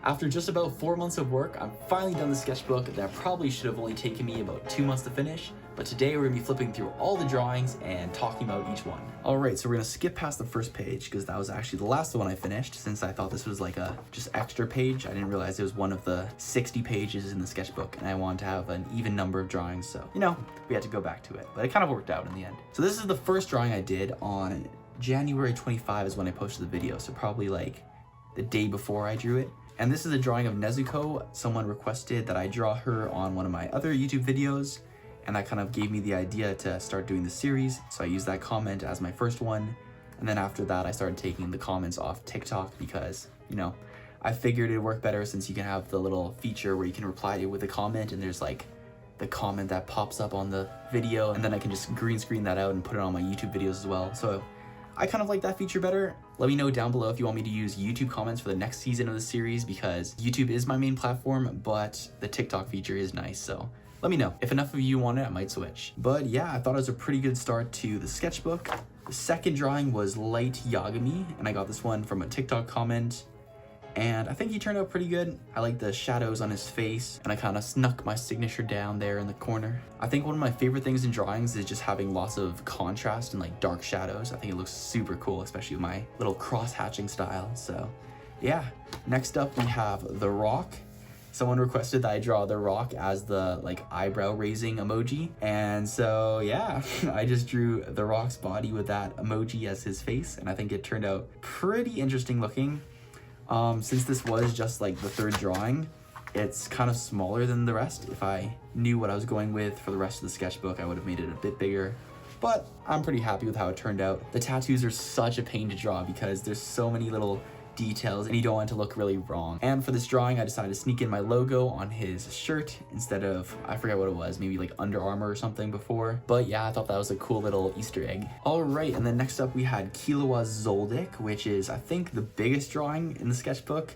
After just about 4 months of work, I'm finally done the sketchbook that probably should have only taken me about 2 months to finish, but today we're gonna be flipping through all the drawings and talking about each one. All right, so we're gonna skip past the first page because that was actually the last one I finished, since I thought this was like a just extra page. I didn't realize it was one of the 60 pages in the sketchbook, and I wanted to have an even number of drawings, so we had to go back to it, but it kind of worked out in the end. So this is the first drawing I did on January 25 is when I posted the video, so probably like the day before I drew it. And this is a drawing of Nezuko. Someone requested that I draw her on one of my other YouTube videos, and that kind of gave me the idea to start doing the series. So I used that comment as my first one. And then after that, I started taking the comments off TikTok because, I figured it'd work better since you can have the little feature where you can reply to it with a comment, and there's like the comment that pops up on the video, and then I can just green screen that out and put it on my YouTube videos as well. So I kind of like that feature better. Let me know down below if you want me to use YouTube comments for the next season of the series, because YouTube is my main platform, but the TikTok feature is nice, so let me know. If enough of you want it, I might switch. But yeah, I thought it was a pretty good start to the sketchbook. The second drawing was Light Yagami, and I got this one from a TikTok comment, and I think he turned out pretty good. I like the shadows on his face, and I kind of snuck my signature down there in the corner. I think one of my favorite things in drawings is just having lots of contrast and like dark shadows. I think it looks super cool, especially with my little cross-hatching style. So yeah, next up we have The Rock. Someone requested that I draw The Rock as the like eyebrow raising emoji, and so yeah, I just drew The Rock's body with that emoji as his face, and I think it turned out pretty interesting looking. Since this was just like the third drawing, it's kind of smaller than the rest. If I knew what I was going with for the rest of the sketchbook, I would have made it a bit bigger, but I'm pretty happy with how it turned out. The tattoos are such a pain to draw because there's so many little details and you don't want it to look really wrong. And for this drawing, I decided to sneak in my logo on his shirt instead of, I forget what it was, maybe like Under Armour or something before. But yeah, I thought that was a cool little Easter egg. All right, and then next up we had Killua Zoldyck, which is I think the biggest drawing in the sketchbook.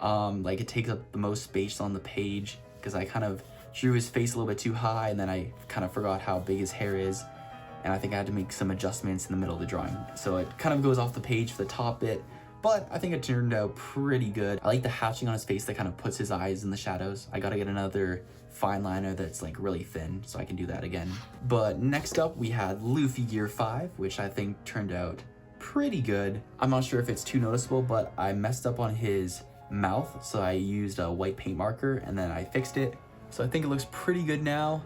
Like it takes up the most space on the page because I kind of drew his face a little bit too high, and then I kind of forgot how big his hair is, and I think I had to make some adjustments in the middle of the drawing. So it kind of goes off the page for the top bit, but I think it turned out pretty good. I like the hatching on his face that kind of puts his eyes in the shadows. I gotta get another fine liner that's like really thin so I can do that again. But next up we had Luffy Gear 5, which I think turned out pretty good. I'm not sure if it's too noticeable, but I messed up on his mouth, so I used a white paint marker and then I fixed it. So I think it looks pretty good now,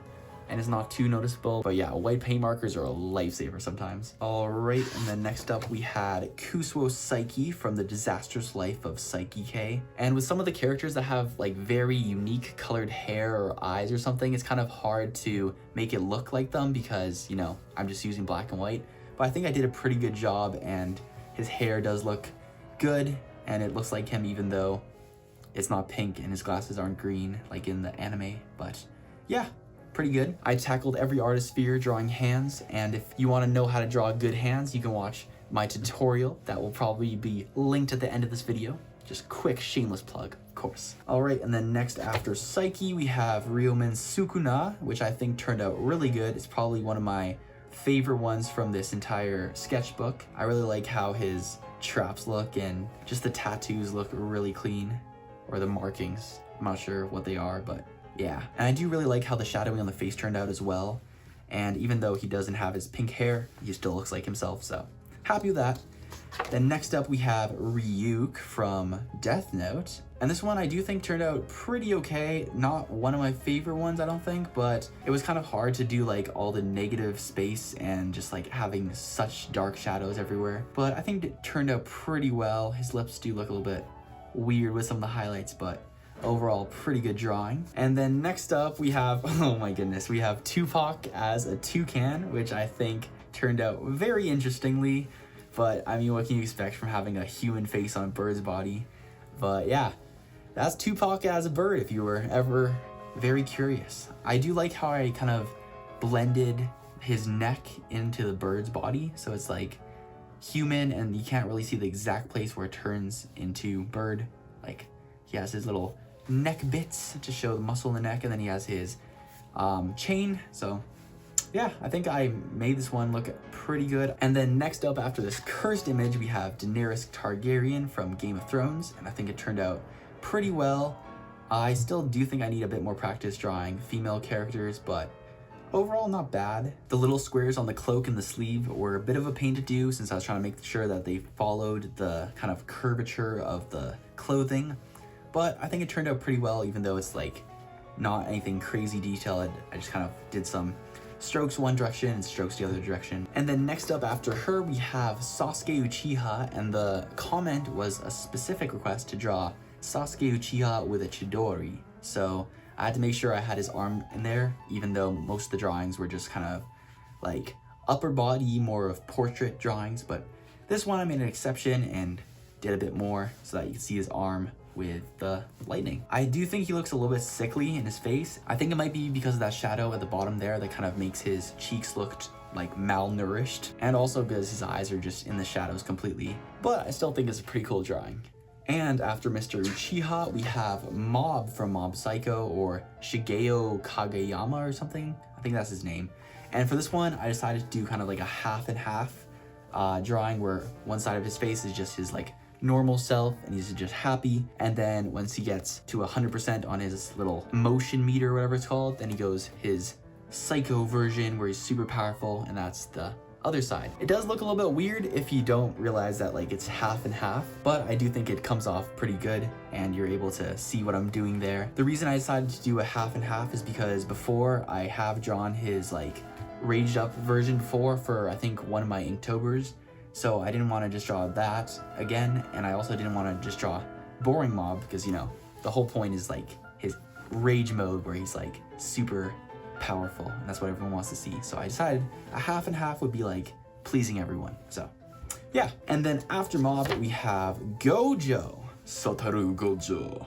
and it's not too noticeable. But yeah, white paint markers are a lifesaver sometimes. All right, and then next up we had Kusuo Psyche from The Disastrous Life of Psyche K. And with some of the characters that have like very unique colored hair or eyes or something, it's kind of hard to make it look like them because, I'm just using black and white. But I think I did a pretty good job, and his hair does look good, and it looks like him even though it's not pink and his glasses aren't green like in the anime. But yeah, pretty good. I tackled every artist sphere drawing hands, and if you want to know how to draw good hands, you can watch my tutorial that will probably be linked at the end of this video. Just quick shameless plug, of course. All right, and then next after Psyche we have Ryomen Sukuna, which I think turned out really good. It's probably one of my favorite ones from this entire sketchbook. I really like how his traps look, and just the tattoos look really clean, or the markings. I'm not sure what they are, but yeah. And I do really like how the shadowing on the face turned out as well. And even though he doesn't have his pink hair, he still looks like himself, so happy with that. Then next up we have Ryuk from Death Note. And this one I do think turned out pretty okay. Not one of my favorite ones, I don't think, but it was kind of hard to do like all the negative space and just like having such dark shadows everywhere. But I think it turned out pretty well. His lips do look a little bit weird with some of the highlights, but overall pretty good drawing. And then next up we have, oh my goodness, we have Tupac as a toucan, which I think turned out very interestingly. But I mean, what can you expect from having a human face on a bird's body? But yeah, that's Tupac as a bird if you were ever very curious. I do like how I kind of blended his neck into the bird's body, so it's like human and you can't really see the exact place where it turns into bird. Like he has his little neck bits to show the muscle in the neck, and then he has his chain. So yeah, I think I made this one look pretty good. And then next up after this cursed image, we have Daenerys Targaryen from Game of Thrones, and I think it turned out pretty well. I still do think I need a bit more practice drawing female characters, but overall not bad. The little squares on the cloak and the sleeve were a bit of a pain to do since I was trying to make sure that they followed the kind of curvature of the clothing, but I think it turned out pretty well, even though it's like not anything crazy detailed. I just kind of did some strokes one direction and strokes the other direction. And then next up after her, we have Sasuke Uchiha, and the comment was a specific request to draw Sasuke Uchiha with a Chidori. So I had to make sure I had his arm in there, even though most of the drawings were just kind of like upper body, more of portrait drawings. But this one I made an exception and did a bit more so that you can see his arm with the lightning. I do think he looks a little bit sickly in his face. I think it might be because of that shadow at the bottom there that kind of makes his cheeks look like malnourished, and also because his eyes are just in the shadows completely. But I still think it's a pretty cool drawing. And after Mr. Uchiha, we have Mob from Mob Psycho, or Shigeo Kageyama or something. I think that's his name. And for this one, I decided to do kind of like a half and half drawing where one side of his face is just his like normal self and he's just happy, and then once he gets to 100% on his little emotion meter or whatever it's called, then he goes his psycho version where he's super powerful, and that's the other side. It does look a little bit weird if you don't realize that like it's half and half, but I do think it comes off pretty good and you're able to see what I'm doing there. The reason I decided to do a half and half is because before I have drawn his like raged up version before for I think one of my Inktober's, so I didn't want to just draw that again, and I also didn't want to just draw boring Mob because, you know, the whole point is like his rage mode where he's like super powerful, and that's what everyone wants to see. So I decided a half and half would be like pleasing everyone. So yeah. And then after Mob we have Gojo, Sotaru Gojo.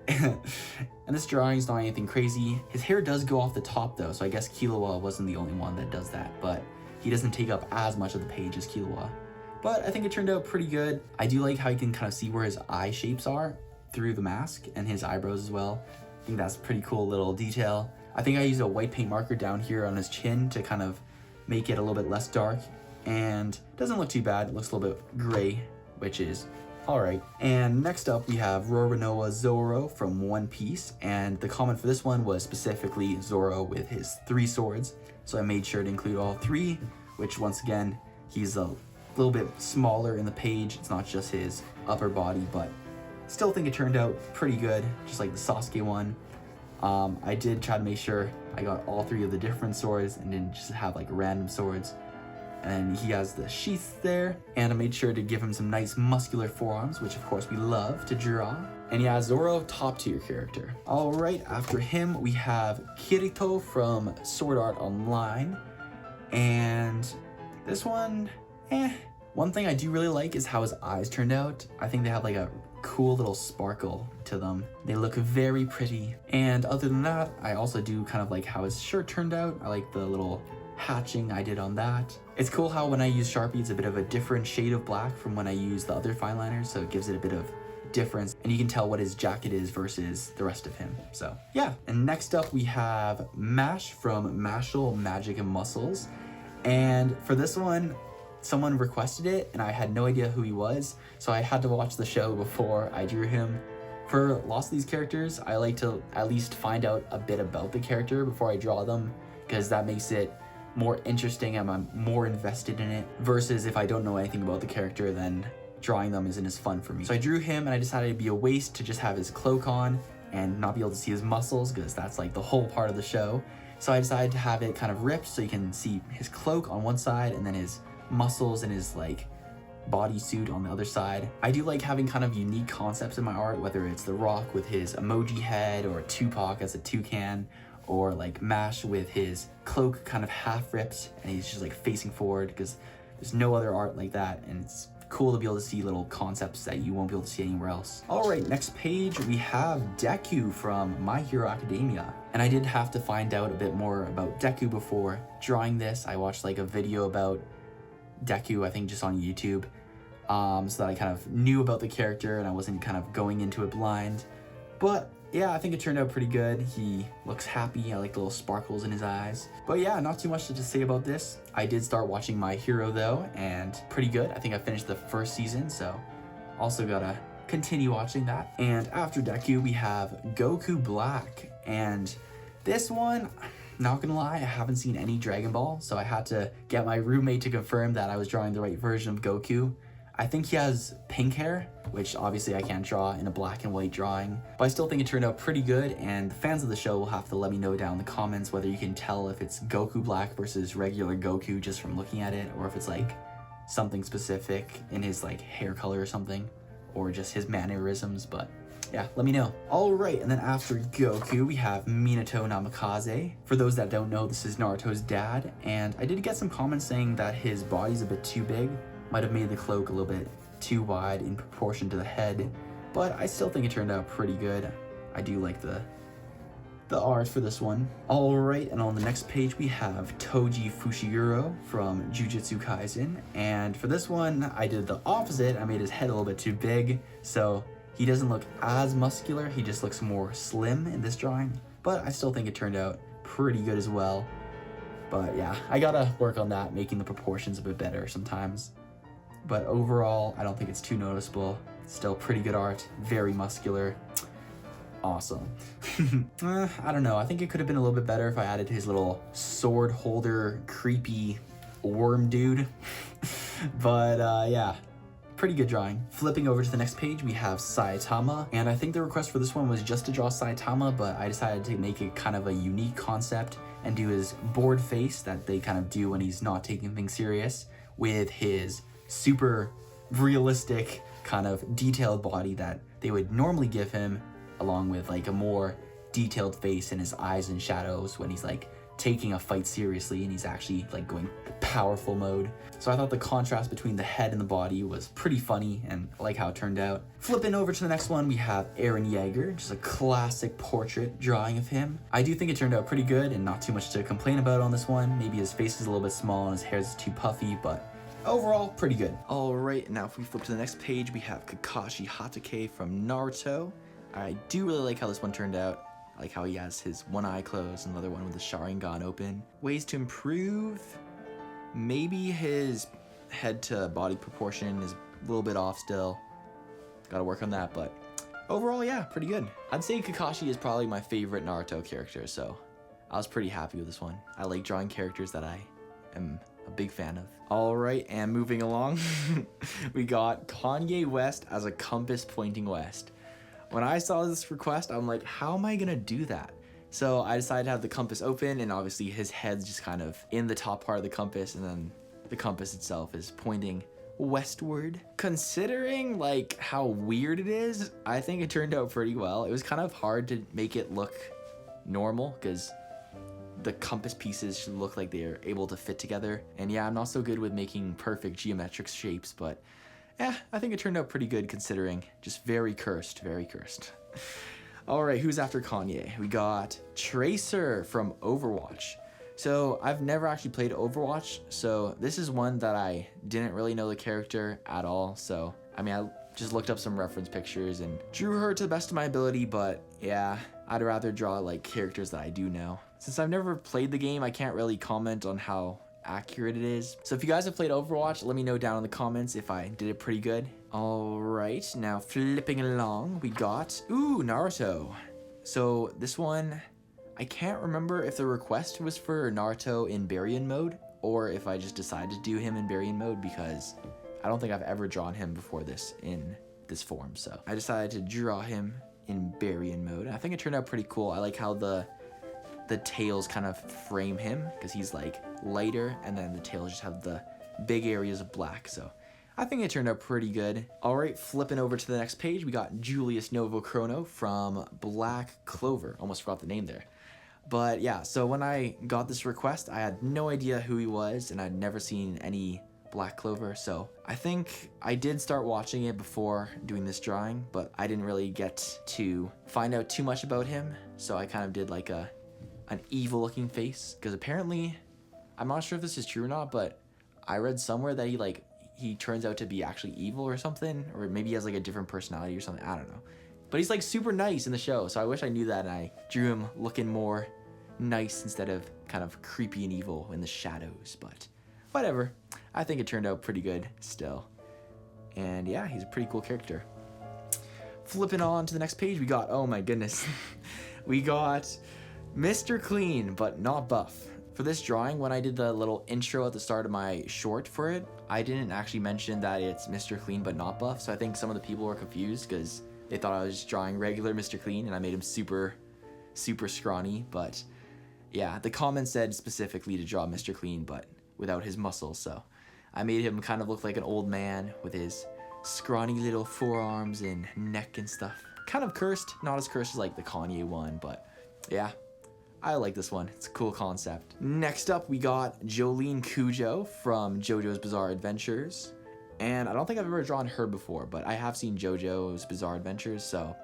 And this drawing is not anything crazy. His hair does go off the top though, so I guess Killua wasn't the only one that does that, but he doesn't take up as much of the page as Killua. But I think it turned out pretty good. I do like how you can kind of see where his eye shapes are through the mask, and his eyebrows as well. I think that's a pretty cool little detail. I think I used a white paint marker down here on his chin to kind of make it a little bit less dark, and it doesn't look too bad. It looks a little bit gray, which is alright. And next up we have Roronoa Zoro from One Piece, and the comment for this one was specifically Zoro with his 3 swords. So I made sure to include all 3, which once again, he's a little bit smaller in the page. It's not just his upper body, but still think it turned out pretty good, just like the Sasuke one. I did try to make sure I got all 3 of the different swords and didn't just have like random swords. And he has the sheath there, and I made sure to give him some nice muscular forearms, which of course we love to draw. And yeah, Zoro, top tier character. All right, after him we have Kirito from Sword Art Online, and this one, One thing I do really like is how his eyes turned out. I think they have like a cool little sparkle to them. They look very pretty. And other than that, I also do kind of like how his shirt turned out. I like the little hatching I did on that. It's cool how when I use Sharpie, it's a bit of a different shade of black from when I use the other fine liners, so it gives it a bit of difference, and you can tell what his jacket is versus the rest of him. So yeah. And next up we have Mash from Mashal Magic and Muscles, and for this one someone requested it and I had no idea who he was, so I had to watch the show before I drew him. For lots of these characters, I like to at least find out a bit about the character before I draw them, because that makes it more interesting and I'm more invested in it, versus if I don't know anything about the character, then drawing them isn't as fun for me. So I drew him and I decided it'd be a waste to just have his cloak on and not be able to see his muscles, because that's like the whole part of the show. So I decided to have it kind of ripped so you can see his cloak on one side and then his muscles and his like bodysuit on the other side. I do like having kind of unique concepts in my art, whether it's The Rock with his emoji head, or Tupac as a toucan, or like Mash with his cloak kind of half ripped and he's just like facing forward, because there's no other art like that, and it's cool to be able to see little concepts that you won't be able to see anywhere else. All right, next page we have Deku from My Hero Academia, and I did have to find out a bit more about Deku before drawing this. I watched like a video about Deku, I think just on YouTube, so that I kind of knew about the character and I wasn't kind of going into it blind. But yeah, I think it turned out pretty good. He looks happy. I like the little sparkles in his eyes. But yeah, not too much to just say about this. I did start watching My Hero though, and pretty good. I think I finished the first season, so also gotta continue watching that. And after Deku, we have Goku Black. And this one, not gonna lie, I haven't seen any Dragon Ball, so I had to get my roommate to confirm that I was drawing the right version of Goku. I think he has pink hair, which obviously I can't draw in a black and white drawing, but I still think it turned out pretty good, and the fans of the show will have to let me know down in the comments whether you can tell if it's Goku Black versus regular Goku just from looking at it, or if it's like something specific in his like hair color or something, or just his mannerisms, but yeah, let me know. All right, and then after Goku, we have Minato Namikaze. For those that don't know, this is Naruto's dad, and I did get some comments saying that his body's a bit too big, might have made the cloak a little bit too wide in proportion to the head, but I still think it turned out pretty good. I do like the art for this one. All right, and on the next page we have Toji Fushiguro from Jujutsu Kaisen, and for this one I did the opposite. I made his head a little bit too big, so he doesn't look as muscular, he just looks more slim in this drawing, but I still think it turned out pretty good as well. But yeah, I gotta work on that, making the proportions a bit better sometimes. But overall, I don't think it's too noticeable. Still pretty good art, very muscular, awesome. I don't know, I think it could have been a little bit better if I added his little sword holder, creepy worm dude. But yeah, pretty good drawing. Flipping over to the next page, we have Saitama, and I think the request for this one was just to draw Saitama, but I decided to make it kind of a unique concept and do his bored face that they kind of do when he's not taking things serious, with his super realistic kind of detailed body that they would normally give him, along with like a more detailed face and his eyes and shadows when he's like taking a fight seriously and he's actually like going powerful mode. So I thought the contrast between the head and the body was pretty funny, and I like how it turned out. Flipping over to the next one, we have Eren Yeager, just a classic portrait drawing of him. I do think it turned out pretty good and not too much to complain about on this one. Maybe his face is a little bit small and his hair is too puffy, but overall, pretty good. All right, now if we flip to the next page, we have Kakashi Hatake from Naruto. I do really like how this one turned out. I like how he has his one eye closed and the other one with the Sharingan open. Ways to improve, maybe his head to body proportion is a little bit off still. Gotta work on that, but overall, yeah, pretty good. I'd say Kakashi is probably my favorite Naruto character, so I was pretty happy with this one. I like drawing characters that I am a big fan of. All right, and moving along, we got Kanye West as a compass pointing west. When I saw this request, I'm like, how am I gonna do that? So I decided to have the compass open, and obviously his head's just kind of in the top part of the compass, and then the compass itself is pointing westward. Considering like how weird it is, I think it turned out pretty well. It was kind of hard to make it look normal because the compass pieces should look like they're able to fit together. And yeah, I'm not so good with making perfect geometric shapes, but yeah, I think it turned out pretty good considering. Just very cursed, very cursed. All right, who's after Kanye? We got Tracer from Overwatch. So I've never actually played Overwatch, so this is one that I didn't really know the character at all. So, I mean, I just looked up some reference pictures and drew her to the best of my ability, but yeah, I'd rather draw like characters that I do know. Since I've never played the game, I can't really comment on how accurate it is. So if you guys have played Overwatch, let me know down in the comments if I did it pretty good. All right, now flipping along, we got, Naruto. So this one, I can't remember if the request was for Naruto in Baryon mode or if I just decided to do him in Baryon mode, because I don't think I've ever drawn him before this in this form. So I decided to draw him in Baryon mode. I think it turned out pretty cool. I like how the tails kind of frame him because he's like lighter, and then the tails just have the big areas of black. So I think it turned out pretty good. All right, flipping over to the next page, we got Julius Novochrono from Black Clover. Almost forgot the name there. But yeah, so when I got this request, I had no idea who he was, and I'd never seen any Black Clover, so I think I did start watching it before doing this drawing, but I didn't really get to find out too much about him, so I kind of did like an evil looking face, because apparently, I'm not sure if this is true or not, but I read somewhere that he turns out to be actually evil or something, or maybe he has like a different personality or something, I don't know. But he's like super nice in the show, so I wish I knew that, and I drew him looking more nice instead of kind of creepy and evil in the shadows, but whatever. I think it turned out pretty good still. And yeah, he's a pretty cool character. Flipping on to the next page, we got, oh my goodness, we got Mr. Clean, but not buff. For this drawing, when I did the little intro at the start of my short for it, I didn't actually mention that it's Mr. Clean, but not buff, so I think some of the people were confused because they thought I was just drawing regular Mr. Clean, and I made him super scrawny, but yeah, the comment said specifically to draw Mr. Clean, but without his muscles, so I made him kind of look like an old man with his scrawny little forearms and neck and stuff. Kind of cursed, not as cursed as like the Kanye one, but yeah, I like this one. It's a cool concept. Next up, we got Jolene Cujo from JoJo's Bizarre Adventures. And I don't think I've ever drawn her before, but I have seen JoJo's Bizarre Adventures, so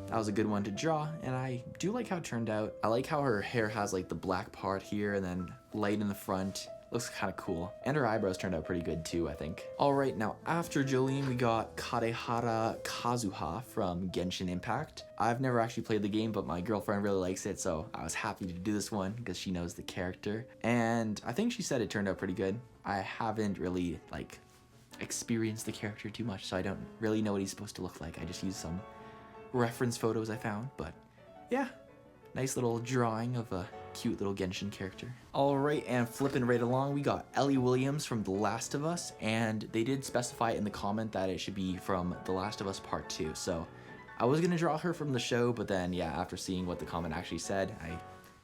that was a good one to draw, and I do like how it turned out. I like how her hair has like the black part here and then light in the front. Looks kind of cool. And her eyebrows turned out pretty good too, I think. All right, now after Jolene, we got Kadehara Kazuha from Genshin Impact. I've never actually played the game, but my girlfriend really likes it, so I was happy to do this one because she knows the character. And I think she said it turned out pretty good. I haven't really like experienced the character too much, so I don't really know what he's supposed to look like. I just used some reference photos I found, but yeah, nice little drawing of a cute little Genshin character. Alright, and flipping right along, we got Ellie Williams from The Last of Us, and they did specify in the comment that it should be from The Last of Us Part 2, so I was gonna draw her from the show, but then yeah, after seeing what the comment actually said, I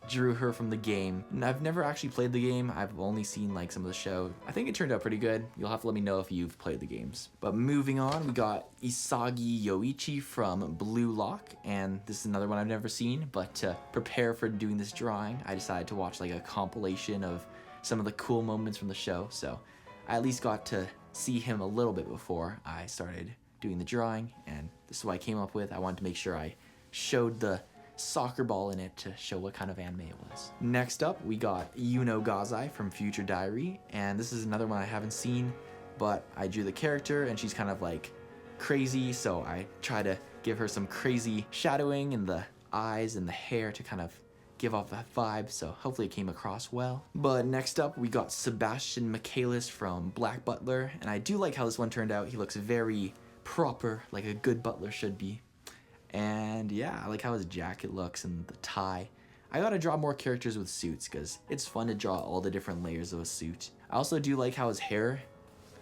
drew her from the game. And I've never actually played the game, I've only seen like some of the show. I think it turned out pretty good. You'll have to let me know if you've played the games. But moving on, we got Isagi Yoichi from Blue Lock, and this is another one I've never seen, but to prepare for doing this drawing, I decided to watch like a compilation of some of the cool moments from the show, so I at least got to see him a little bit before I started doing the drawing, and this is what I came up with. I wanted to make sure I showed the soccer ball in it to show what kind of anime it was. Next up, we got Yuno Gazai from Future Diary, and this is another one I haven't seen, but I drew the character and she's kind of like crazy, so I try to give her some crazy shadowing in the eyes and the hair to kind of give off that vibe, so hopefully it came across well. But next up, we got Sebastian Michaelis from Black Butler, and I do like how this one turned out. He looks very proper, like a good butler should be. And yeah, I like how his jacket looks and the tie. I gotta draw more characters with suits because it's fun to draw all the different layers of a suit. I also do like how his hair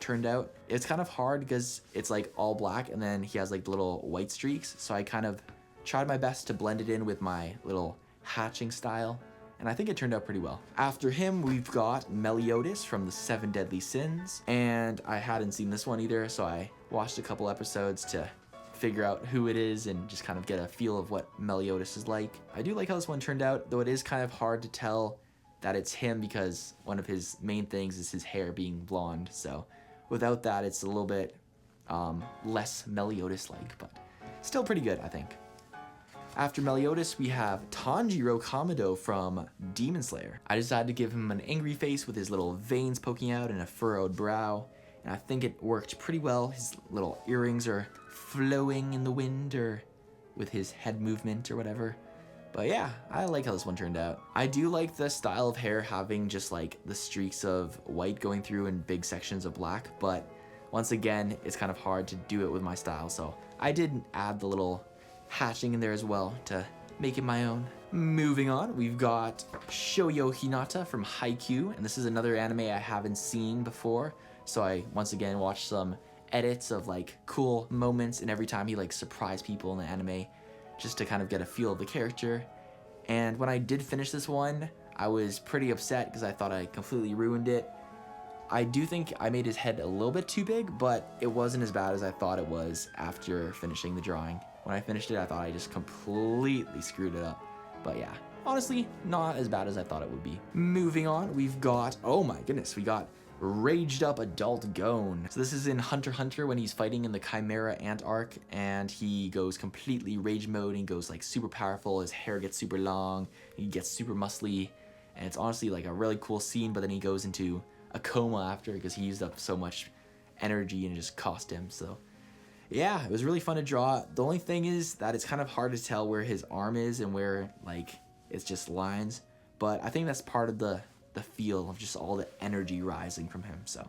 turned out. It's kind of hard because it's like all black and then he has like the little white streaks, so I kind of tried my best to blend it in with my little hatching style, and I think it turned out pretty well. After him, we've got Meliodas from the 7 Deadly Sins, and I hadn't seen this one either, so I watched a couple episodes to figure out who it is and just kind of get a feel of what Meliodas is like. I do like how this one turned out, though it is kind of hard to tell that it's him because one of his main things is his hair being blonde, so without that it's a little bit less Meliodas-like, but still pretty good, I think. After Meliodas, we have Tanjiro Kamado from Demon Slayer. I decided to give him an angry face with his little veins poking out and a furrowed brow, and I think it worked pretty well. His little earrings are flowing in the wind or with his head movement or whatever. But yeah, I like how this one turned out. I do like the style of hair having just like the streaks of white going through and big sections of black, but once again, it's kind of hard to do it with my style, so I did add the little hatching in there as well to make it my own. Moving on, we've got Shoyo Hinata from Haikyuu, and this is another anime I haven't seen before, so I once again watched some edits of like cool moments and every time he like surprised people in the anime just to kind of get a feel of the character. And when I did finish this one, I was pretty upset because I thought I completely ruined it. I do think I made his head a little bit too big, but it wasn't as bad as I thought it was after finishing the drawing. When I finished it, I thought I just completely screwed it up. But yeah, honestly, not as bad as I thought it would be. Moving on, we've got, oh my goodness, we got Raged Up Adult Gon. So this is in Hunter x Hunter when he's fighting in the Chimera Ant arc, and he goes completely rage mode and goes like super powerful. His hair gets super long, he gets super muscly, and it's honestly like a really cool scene, but then he goes into a coma after because he used up so much energy and it just cost him. So yeah, it was really fun to draw. The only thing is that it's kind of hard to tell where his arm is and where like it's just lines, but I think that's part of the feel of just all the energy rising from him. So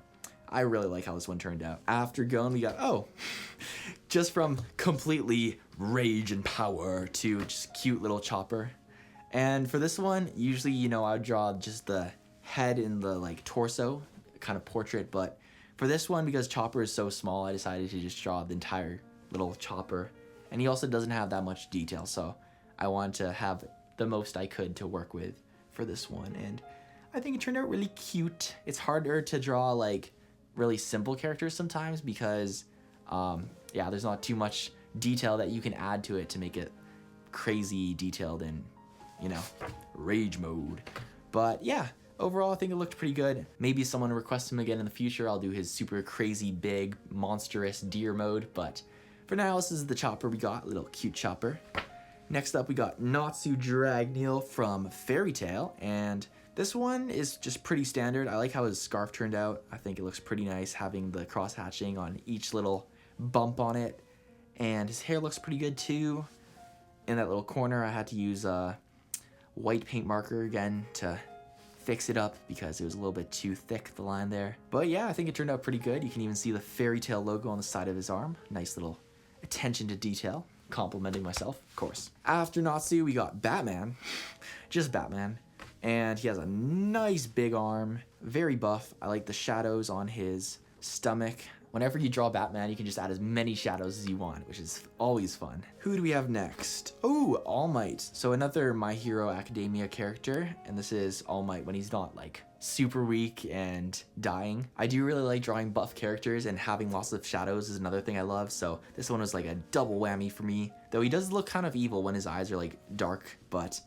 I really like how this one turned out. After Gon, we got, oh, Just from completely rage and power to just cute little Chopper. And for this one, usually, you know, I would draw just the head and the like torso, kind of portrait, but for this one, because Chopper is so small, I decided to just draw the entire little Chopper. And he also doesn't have that much detail, so I wanted to have the most I could to work with for this one. And I think it turned out really cute. It's harder to draw like really simple characters sometimes because, yeah, there's not too much detail that you can add to it to make it crazy detailed and, you know, rage mode. But yeah, overall I think it looked pretty good. Maybe someone requests him again in the future, I'll do his super crazy big monstrous deer mode, but for now this is the Chopper we got, little cute Chopper. Next up we got Natsu Dragneel from Fairy Tail, and this one is just pretty standard. I like how his scarf turned out. I think it looks pretty nice having the cross hatching on each little bump on it, and his hair looks pretty good too. In that little corner I had to use a white paint marker again to fix it up because it was a little bit too thick, the line there. But yeah, I think it turned out pretty good. You can even see the Fairy Tail logo on the side of his arm. Nice little attention to detail. Complimenting myself, of course. After Natsu, we got Batman. Just Batman. And he has a nice big arm, very buff. I like the shadows on his stomach. Whenever you draw Batman, you can just add as many shadows as you want, which is always fun. Who do we have next? Oh, All Might. So another My Hero Academia character, and this is All Might when he's not like super weak and dying. I do really like drawing buff characters, and having lots of shadows is another thing I love, so this one was like a double whammy for me. Though he does look kind of evil when his eyes are like dark, but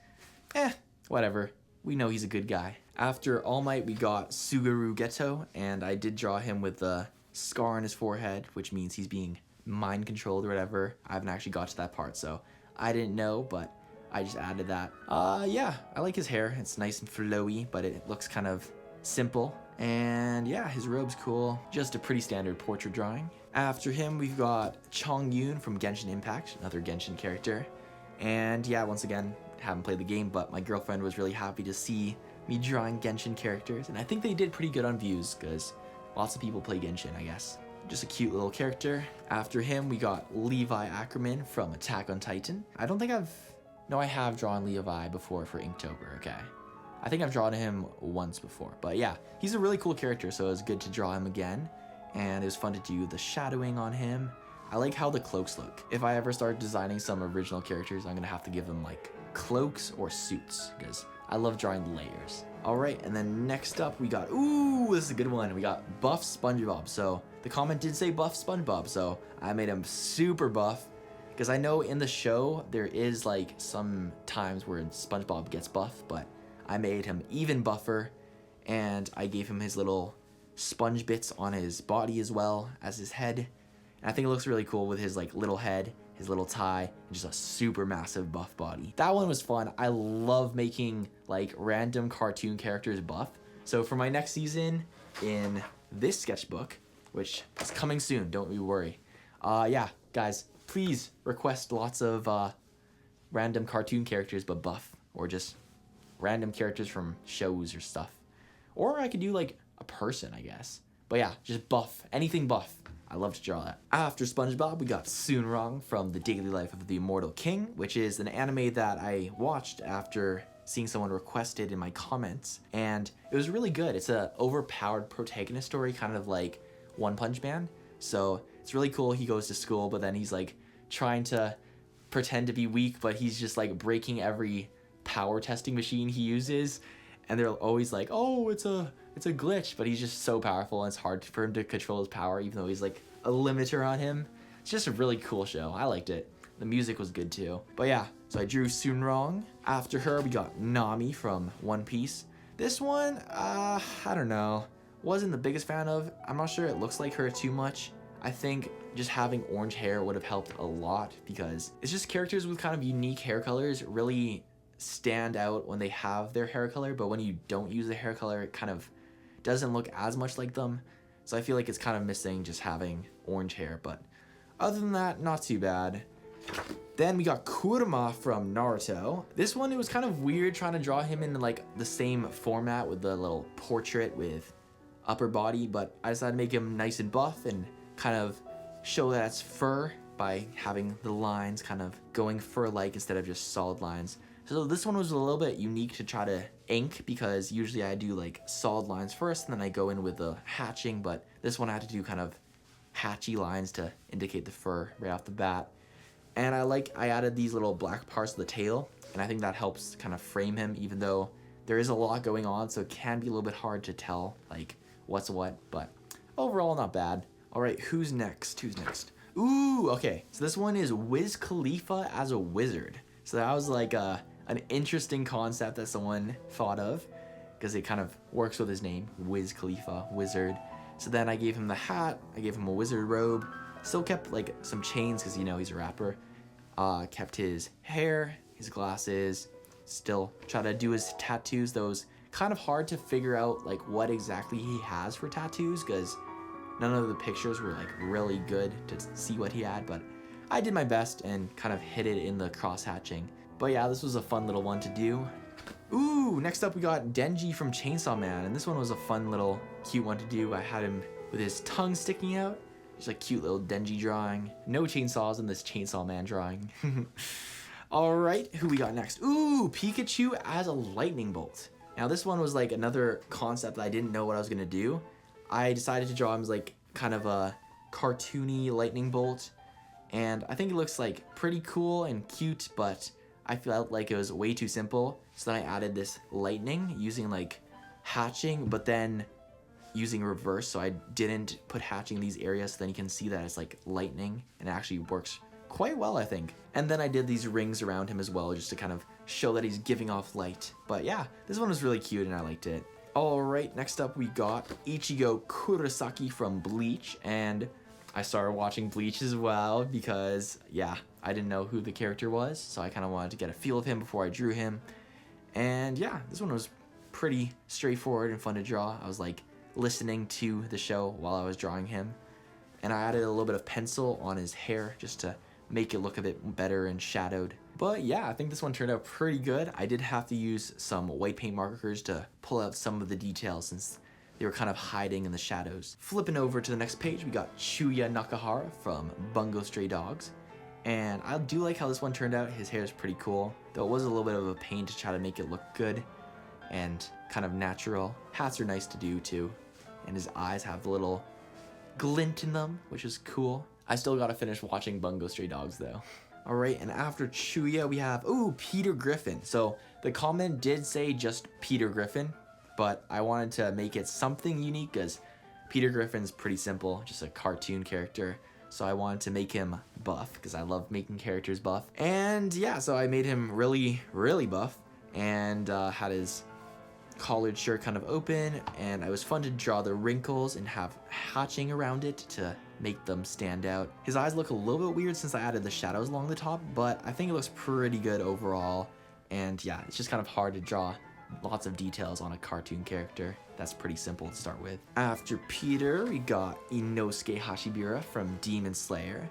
whatever. We know he's a good guy. After All Might, we got Suguru Geto, and I did draw him with the scar on his forehead, which means he's being mind controlled or whatever. I haven't actually got to that part, so I didn't know, but I just added that. Yeah, I like his hair. It's nice and flowy, but it looks kind of simple. And yeah, his robe's cool. Just a pretty standard portrait drawing. After him, we've got Chong Yun from Genshin Impact, another Genshin character. And yeah, once again, haven't played the game, but my girlfriend was really happy to see me drawing Genshin characters, and I think they did pretty good on views, because lots of people play Genshin, I guess. Just a cute little character. After him, we got Levi Ackerman from Attack on Titan. I don't think no, I have drawn Levi before for Inktober, okay. I think I've drawn him once before, but yeah, he's a really cool character, so it was good to draw him again, and it was fun to do the shadowing on him. I like how the cloaks look. If I ever start designing some original characters, I'm gonna have to give them like cloaks or suits, because I love drawing layers. All right, and then next up we got, ooh, this is a good one. We got Buff SpongeBob. So the comment did say Buff SpongeBob, so I made him super buff, because I know in the show there is like some times where SpongeBob gets buff, but I made him even buffer, and I gave him his little sponge bits on his body as well as his head. And I think it looks really cool with his like little head, his little tie, and just a super massive buff body. That one was fun. I love making like random cartoon characters buff. So for my next season in this sketchbook, which is coming soon, don't you worry. Yeah, guys, please request lots of random cartoon characters but buff, or just random characters from shows or stuff. Or I could do like a person, I guess. But yeah, just buff, anything buff. I love to draw that. After SpongeBob, we got Soonrong from The Daily Life of the Immortal King, which is an anime that I watched after seeing someone request it in my comments, and it was really good. It's a overpowered protagonist story, kind of like One Punch Man. So it's really cool. He goes to school, but then he's like trying to pretend to be weak, but he's just like breaking every power testing machine he uses, and they're always like, oh, it's a glitch, but he's just so powerful, and it's hard for him to control his power, even though he's like a limiter on him. It's just a really cool show. I liked it. The music was good too. But yeah, so I drew Soonrong. After her, we got Nami from One Piece. This one, I don't know. Wasn't the biggest fan of. I'm not sure it looks like her too much. I think just having orange hair would have helped a lot, because it's just characters with kind of unique hair colors really stand out when they have their hair color, but when you don't use the hair color, it kind of doesn't look as much like them. So I feel like it's kind of missing just having orange hair, but other than that, not too bad. Then we got Kurama from Naruto. This one, it was kind of weird trying to draw him in like the same format with the little portrait with upper body, but I decided to make him nice and buff and kind of show that it's fur by having the lines kind of going fur-like instead of just solid lines. So this one was a little bit unique to try to ink, because usually I do like solid lines first and then I go in with the hatching, but this one I had to do kind of hatchy lines to indicate the fur right off the bat. And I added these little black parts of the tail, and I think that helps kind of frame him, even though there is a lot going on, so it can be a little bit hard to tell like what's what, but overall not bad. All right, who's next? Ooh, okay, so this one is Wiz Khalifa as a wizard. So that was like an interesting concept that someone thought of, because it kind of works with his name, Wiz Khalifa, wizard. So then I gave him the hat, I gave him a wizard robe, still kept like some chains because he's a rapper, kept his hair, his glasses, still try to do his tattoos. Those kind of hard to figure out like what exactly he has for tattoos, because none of the pictures were like really good to see what he had, but I did my best and kind of hid it in the cross hatching. But yeah, this was a fun little one to do. Ooh, next up we got Denji from Chainsaw Man, and this one was a fun little cute one to do. I had him with his tongue sticking out. Just a cute little Denji drawing. No chainsaws in this Chainsaw Man drawing. Alright, who we got next? Ooh, Pikachu as a lightning bolt. Now this one was like another concept that I didn't know what I was gonna do. I decided to draw him as like kind of a cartoony lightning bolt, and I think it looks like pretty cool and cute, but I felt like it was way too simple. So then I added this lightning using like hatching, but then using reverse, so I didn't put hatching in these areas, so then you can see that it's like lightning, and it actually works quite well, I think. And then I did these rings around him as well, just to kind of show that he's giving off light. But yeah, this one was really cute and I liked it. Alright, next up we got Ichigo Kurosaki from Bleach, and I started watching Bleach as well because, yeah, I didn't know who the character was, so I kind of wanted to get a feel of him before I drew him. And yeah, this one was pretty straightforward and fun to draw. I was like listening to the show while I was drawing him, and I added a little bit of pencil on his hair just to make it look a bit better and shadowed. But yeah, I think this one turned out pretty good. I did have to use some white paint markers to pull out some of the details since they were kind of hiding in the shadows. Flipping over to the next page, we got Chuya Nakahara from Bungo Stray Dogs. And I do like how this one turned out. His hair is pretty cool, though it was a little bit of a pain to try to make it look good and kind of natural. Hats are nice to do too, and his eyes have a little glint in them, which is cool. I still gotta finish watching Bungo Stray Dogs though. Alright, and after Chuya we have, ooh, Peter Griffin. So the comment did say just Peter Griffin, but I wanted to make it something unique because Peter Griffin's pretty simple, just a cartoon character. So I wanted to make him buff because I love making characters buff. And yeah, so I made him really, really buff, and had his collared shirt kind of open, and it was fun to draw the wrinkles and have hatching around it to make them stand out. His eyes look a little bit weird since I added the shadows along the top, but I think it looks pretty good overall. And yeah, it's just kind of hard to draw lots of details on a cartoon character. That's pretty simple to start with. After Peter, we got Inosuke Hashibira from Demon Slayer.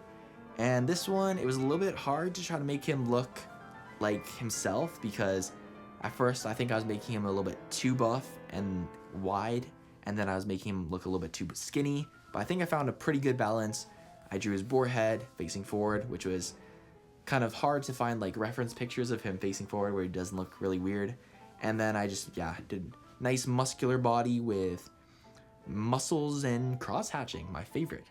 And this one, it was a little bit hard to try to make him look like himself, because at first I think I was making him a little bit too buff and wide, and then I was making him look a little bit too skinny. But I think I found a pretty good balance. I drew his boar head facing forward, which was kind of hard to find like reference pictures of him facing forward where he doesn't look really weird. And then I just, yeah, did nice muscular body with muscles and cross hatching, my favorite.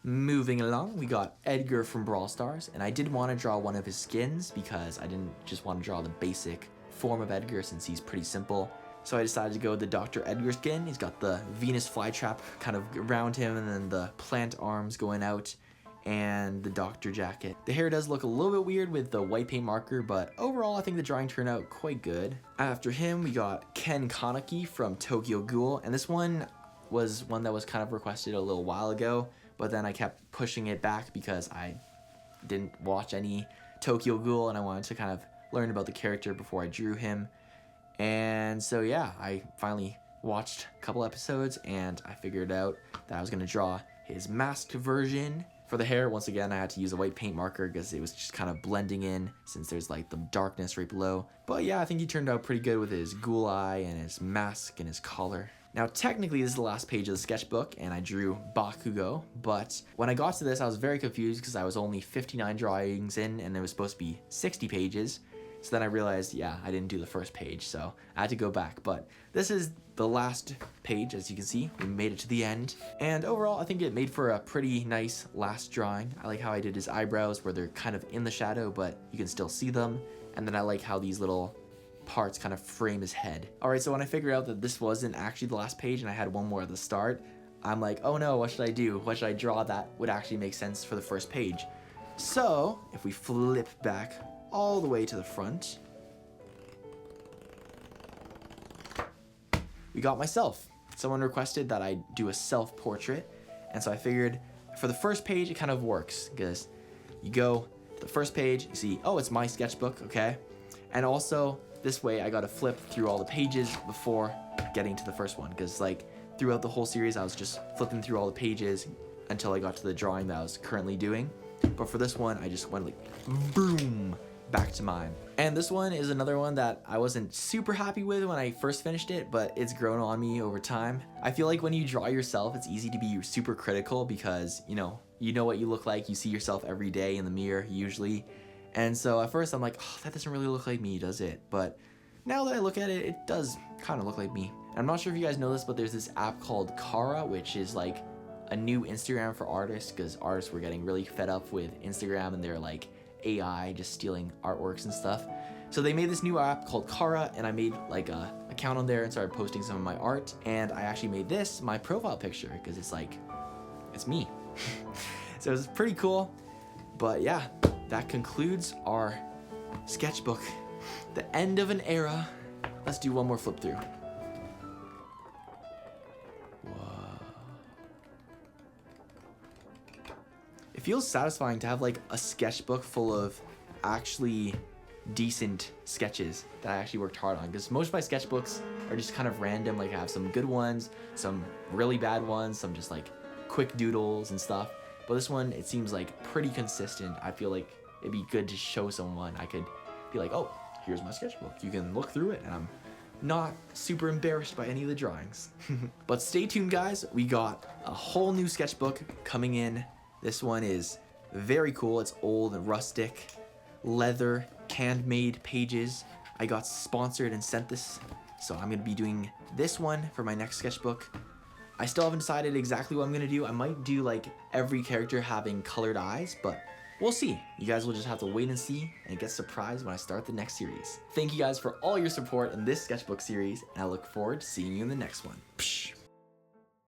Moving along, we got Edgar from Brawl Stars, and I did want to draw one of his skins because I didn't just want to draw the basic form of Edgar since he's pretty simple. So I decided to go with the Dr. Edgar skin. He's got the Venus flytrap kind of around him, and then the plant arms going out, and the doctor jacket. The hair does look a little bit weird with the white paint marker, but overall I think the drawing turned out quite good. After him, we got Ken Kaneki from Tokyo Ghoul, and this one was one that was kind of requested a little while ago, but then I kept pushing it back because I didn't watch any Tokyo Ghoul and I wanted to kind of learn about the character before I drew him. And so yeah, I finally watched a couple episodes and I figured out that I was going to draw his masked version. For the hair, once again, I had to use a white paint marker because it was just kind of blending in since there's like the darkness right below. But yeah, I think he turned out pretty good with his ghoul eye and his mask and his collar. Now technically this is the last page of the sketchbook and I drew Bakugo, but when I got to this I was very confused because I was only 59 drawings in and it was supposed to be 60 pages. So then I realized, yeah, I didn't do the first page, so I had to go back. But this is the last page, as you can see. We made it to the end. And overall, I think it made for a pretty nice last drawing. I like how I did his eyebrows where they're kind of in the shadow, but you can still see them. And then I like how these little parts kind of frame his head. All right, so when I figured out that this wasn't actually the last page and I had one more at the start, I'm like, oh no, what should I do? What should I draw that would actually make sense for the first page? So if we flip back all the way to the front, we got myself. Someone requested that I do a self-portrait, and so I figured for the first page it kind of works because you go to the first page, you see, oh, it's my sketchbook, okay? And also this way I got to flip through all the pages before getting to the first one, because like throughout the whole series I was just flipping through all the pages until I got to the drawing that I was currently doing. But for this one I just went like boom, back to mine. And this one is another one that I wasn't super happy with when I first finished it, but it's grown on me over time. I feel like when you draw yourself, it's easy to be super critical because, you know what you look like, you see yourself every day in the mirror, usually. And so at first I'm like, oh, that doesn't really look like me, does it? But now that I look at it, it does kind of look like me. And I'm not sure if you guys know this, but there's this app called Kara, which is like a new Instagram for artists, because artists were getting really fed up with Instagram and they're like, AI just stealing artworks and stuff. So they made this new app called Kara, and I made like a account on there and started posting some of my art, and I actually made this my profile picture because it's like, it's me. So it's pretty cool. But yeah, that concludes our sketchbook, the end of an era. Let's do one more flip through. It feels satisfying to have like a sketchbook full of actually decent sketches that I actually worked hard on, because most of my sketchbooks are just kind of random. Like I have some good ones, some really bad ones, some just like quick doodles and stuff. But this one, it seems like pretty consistent. I feel like it'd be good to show someone. I could be like, oh, here's my sketchbook. You can look through it and I'm not super embarrassed by any of the drawings. But stay tuned, guys. We got a whole new sketchbook coming in. This one is very cool. It's old and rustic, leather, handmade pages. I got sponsored and sent this, so I'm gonna be doing this one for my next sketchbook. I still haven't decided exactly what I'm gonna do. I might do like every character having colored eyes, but we'll see. You guys will just have to wait and see and get surprised when I start the next series. Thank you guys for all your support in this sketchbook series, and I look forward to seeing you in the next one. Psh.